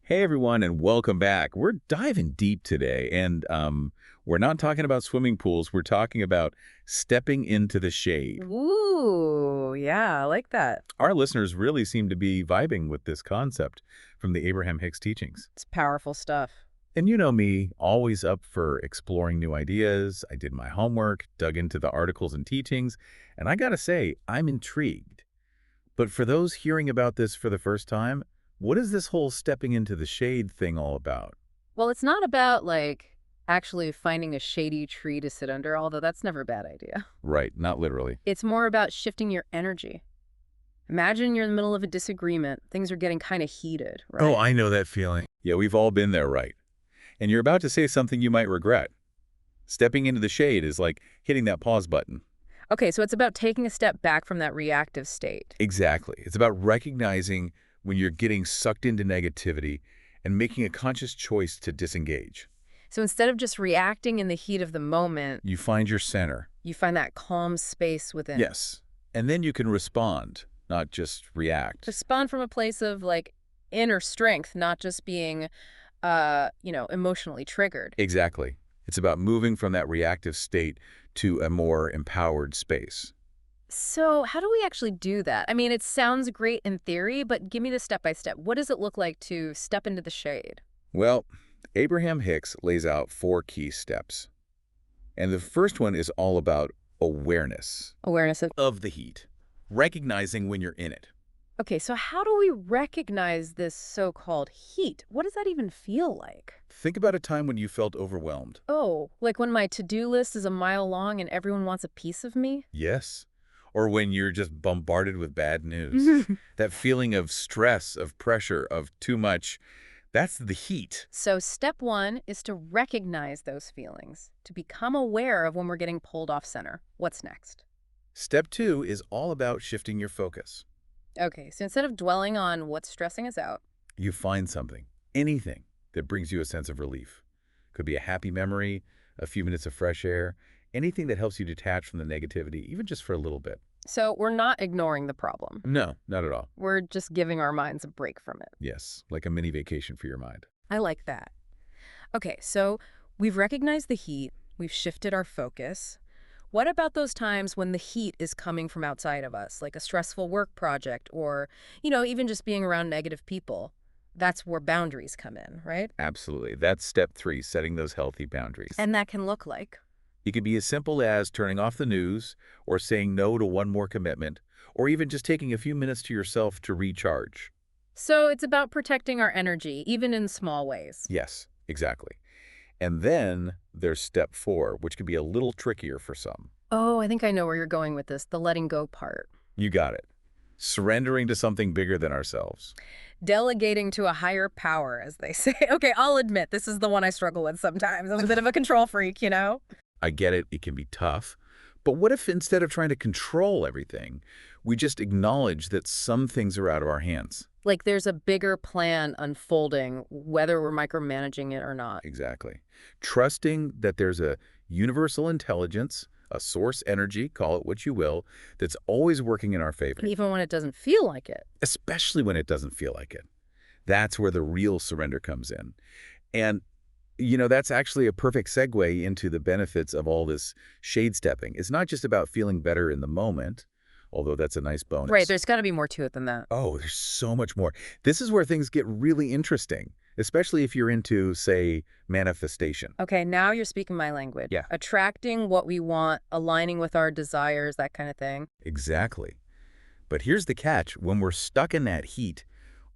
Hey everyone, and welcome back. We're diving deep today, and we're not talking about swimming pools. We're talking about stepping into the shade. Ooh, yeah, I like that. Our listeners really seem to be vibing with this concept from the Abraham Hicks teachings. It's powerful stuff. And you know me, always up for exploring new ideas. I did my homework, dug into the articles and teachings, and I gotta say, I'm intrigued. But for those hearing about this for the first time, what is this whole stepping into the shade thing all about? Well, it's not about actually finding a shady tree to sit under, although that's never a bad idea. Right, not literally. It's more about shifting your energy. Imagine you're in the middle of a disagreement. Things are getting kind of heated, Oh, right? I know that feeling. Yeah, we've all been there, right? And you're about to say something you might regret. Stepping into the shade is like hitting that pause button. Okay, so it's about taking a step back from that reactive state. Exactly. It's about recognizing when you're getting sucked into negativity and making a conscious choice to disengage. So instead of just reacting in the heat of the moment, You find your center. you find that calm space within. Yes. And then you can respond, not just react. Respond from a place of inner strength, not just being emotionally triggered. Exactly. It's about moving from that reactive state to a more empowered space. So how do we actually do that? I mean, it sounds great in theory, but give me the step by step. What does it look like to step into the shade? Well, Abraham Hicks lays out 4 key steps. And the first one is all about awareness Awareness of. of the heat, recognizing when you're in it. Okay, so how do we recognize this so-called heat? What does that even feel like? Think about a time when you felt overwhelmed. Oh, like when my to-do list is a mile long and everyone wants a piece of me? Yes. Or when you're just bombarded with bad news. That feeling of stress, of pressure, of too much, that's the heat. So step one is to recognize those feelings, to become aware of when we're getting pulled off center. What's next? Step 2 is all about shifting your focus. Okay, so instead of dwelling on what's stressing us out, You find something, anything, that brings you a sense of relief. Could be a happy memory, a few minutes of fresh air, anything that helps you detach from the negativity, even just for a little bit. so we're not ignoring the problem. No, not at all. We're just giving our minds a break from it. Yes, like a mini vacation for your mind. I like that. Okay, so we've recognized the heat, we've shifted our focus. What about those times when the heat is coming from outside of us, like a stressful work project or, even just being around negative people? That's where boundaries come in, right? Absolutely. That's step 3, setting those healthy boundaries. And that can look like. It could be as simple as turning off the news, or saying no to one more commitment, or even just taking a few minutes to yourself to recharge. So it's about protecting our energy, even in small ways. Yes, exactly. And then there's step 4, which can be a little trickier for some. Oh, I think I know where you're going with this, the letting go part. You got it. Surrendering to something bigger than ourselves. Delegating to a higher power, as they say. Okay, I'll admit, this is the one I struggle with sometimes. I'm a bit of a control freak. I get it, it can be tough. But what if instead of trying to control everything, we just acknowledge that some things are out of our hands? Like there's a bigger plan unfolding, whether we're micromanaging it or not. Exactly. Trusting that there's a universal intelligence, a source energy, call it what you will, that's always working in our favor, Even when it doesn't feel like it. especially when it doesn't feel like it. That's where the real surrender comes in. And that's actually a perfect segue into the benefits of all this shade stepping. It's not just about feeling better in the moment, although that's a nice bonus. Right, there's got to be more to it than that. Oh, there's so much more. This is where things get really interesting, especially if you're into, say, manifestation. Okay, now you're speaking my language. Yeah. Attracting what we want, aligning with our desires, that kind of thing. Exactly. But here's the catch. When we're stuck in that heat,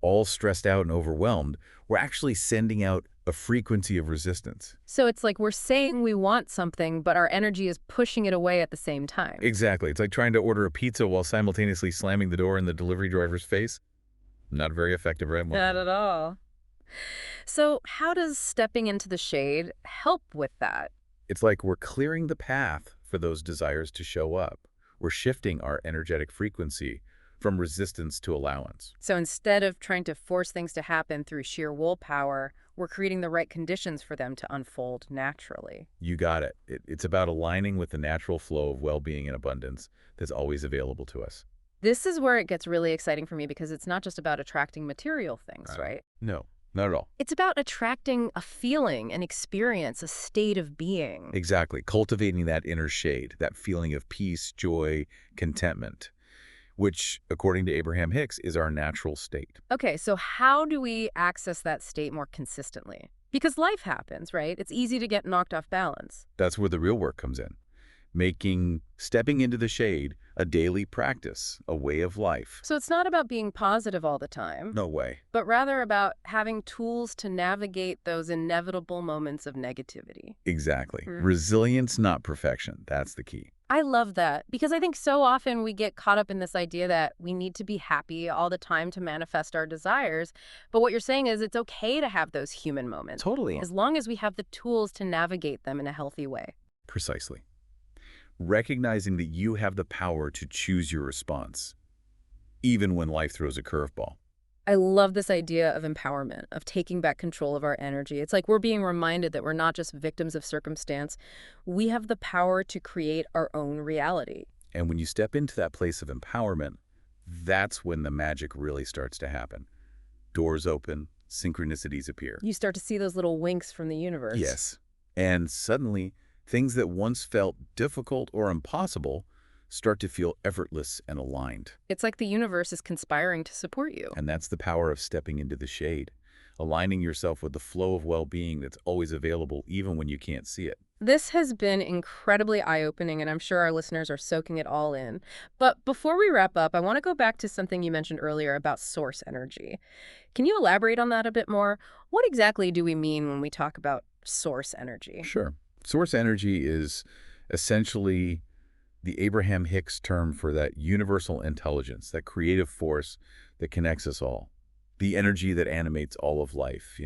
all stressed out and overwhelmed, we're actually sending out a frequency of resistance. So it's like we're saying we want something, but our energy is pushing it away at the same time. Exactly. It's like trying to order a pizza while simultaneously slamming the door in the delivery driver's face. Not very effective, right? Not at all. So how does stepping into the shade help with that? It's like we're clearing the path for those desires to show up. We're shifting our energetic frequency from resistance to allowance. So instead of trying to force things to happen through sheer willpower, we're creating the right conditions for them to unfold naturally. You got it. It's about aligning with the natural flow of well-being and abundance that's always available to us. This is where it gets really exciting for me because it's not just about attracting material things, right? No. Not at all. It's about attracting a feeling, an experience, a state of being. Exactly. Cultivating that inner shade, that feeling of peace, joy, contentment, which, according to Abraham Hicks, is our natural state. Okay, so how do we access that state more consistently? Because life happens, right? It's easy to get knocked off balance. That's where the real work comes in. Making stepping into the shade a daily practice, a way of life. So it's not about being positive all the time, No way. but rather about having tools to navigate those inevitable moments of negativity. Exactly. Mm. Resilience, not perfection. That's the key. I love that because I think so often we get caught up in this idea that we need to be happy all the time to manifest our desires. But what you're saying is it's okay to have those human moments Totally. as long as we have the tools to navigate them in a healthy way. Precisely. Recognizing that you have the power to choose your response, even when life throws a curveball. I love this idea of empowerment, of taking back control of our energy. It's like we're being reminded that we're not just victims of circumstance. We have the power to create our own reality. And when you step into that place of empowerment, that's when the magic really starts to happen. Doors open, synchronicities appear. You start to see those little winks from the universe. Yes. And suddenly, things that once felt difficult or impossible start to feel effortless and aligned. It's like the universe is conspiring to support you. And that's the power of stepping into the shade, aligning yourself with the flow of well-being that's always available even when you can't see it. This has been incredibly eye-opening, and I'm sure our listeners are soaking it all in. But before we wrap up, I want to go back to something you mentioned earlier about source energy. Can you elaborate on that a bit more? What exactly do we mean when we talk about source energy? Sure. Source energy is essentially the Abraham Hicks term for that universal intelligence, that creative force that connects us all, the energy that animates all of life.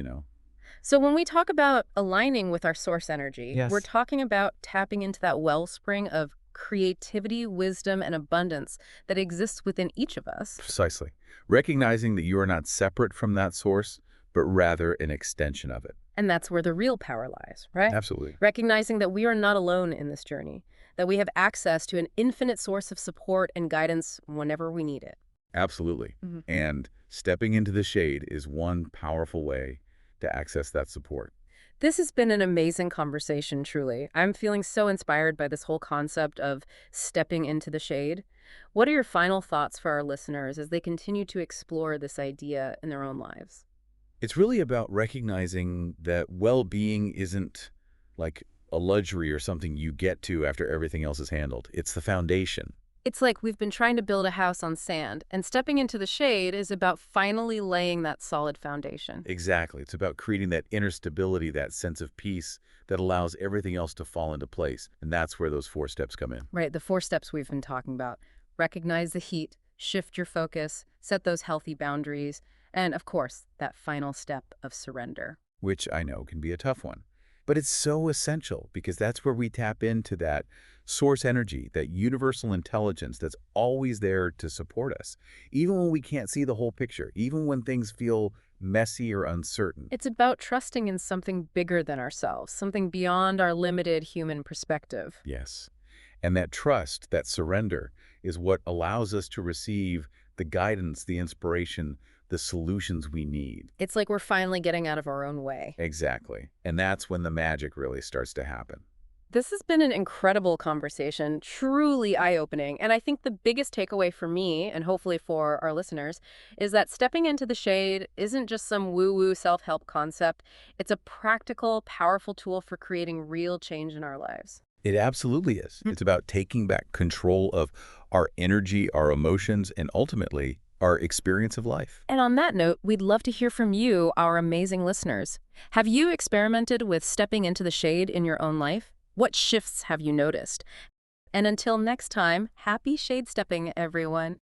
So when we talk about aligning with our source energy, Yes. we're talking about tapping into that wellspring of creativity, wisdom, and abundance that exists within each of us. Precisely. Recognizing that you are not separate from that source, but rather an extension of it. And that's where the real power lies, right? Absolutely. Recognizing that we are not alone in this journey, that we have access to an infinite source of support and guidance whenever we need it. Absolutely. Mm-hmm. And stepping into the shade is one powerful way to access that support. This has been an amazing conversation, truly. I'm feeling so inspired by this whole concept of stepping into the shade. What are your final thoughts for our listeners as they continue to explore this idea in their own lives? It's really about recognizing that well-being isn't like a luxury or something you get to after everything else is handled. It's the foundation. It's like we've been trying to build a house on sand, and stepping into the shade is about finally laying that solid foundation. Exactly. It's about creating that inner stability, that sense of peace that allows everything else to fall into place. And that's where those 4 steps come in. Right, the 4 steps we've been talking about. Recognize the heat, shift your focus, set those healthy boundaries, and, of course, that final step of surrender. Which I know can be a tough one. But it's so essential because that's where we tap into that source energy, that universal intelligence that's always there to support us, even when we can't see the whole picture, even when things feel messy or uncertain. It's about trusting in something bigger than ourselves, something beyond our limited human perspective. Yes. And that trust, that surrender, is what allows us to receive the guidance, the inspiration, the solutions we need. It's like we're finally getting out of our own way. Exactly. And that's when the magic really starts to happen. This has been an incredible conversation, truly eye-opening. And I think the biggest takeaway for me, and hopefully for our listeners, is that stepping into the shade isn't just some woo-woo self-help concept. It's a practical, powerful tool for creating real change in our lives. It absolutely is. It's about taking back control of our energy, our emotions, and ultimately our experience of life. And on that note, we'd love to hear from you, our amazing listeners. Have you experimented with stepping into the shade in your own life? What shifts have you noticed? And until next time, happy shade stepping, everyone.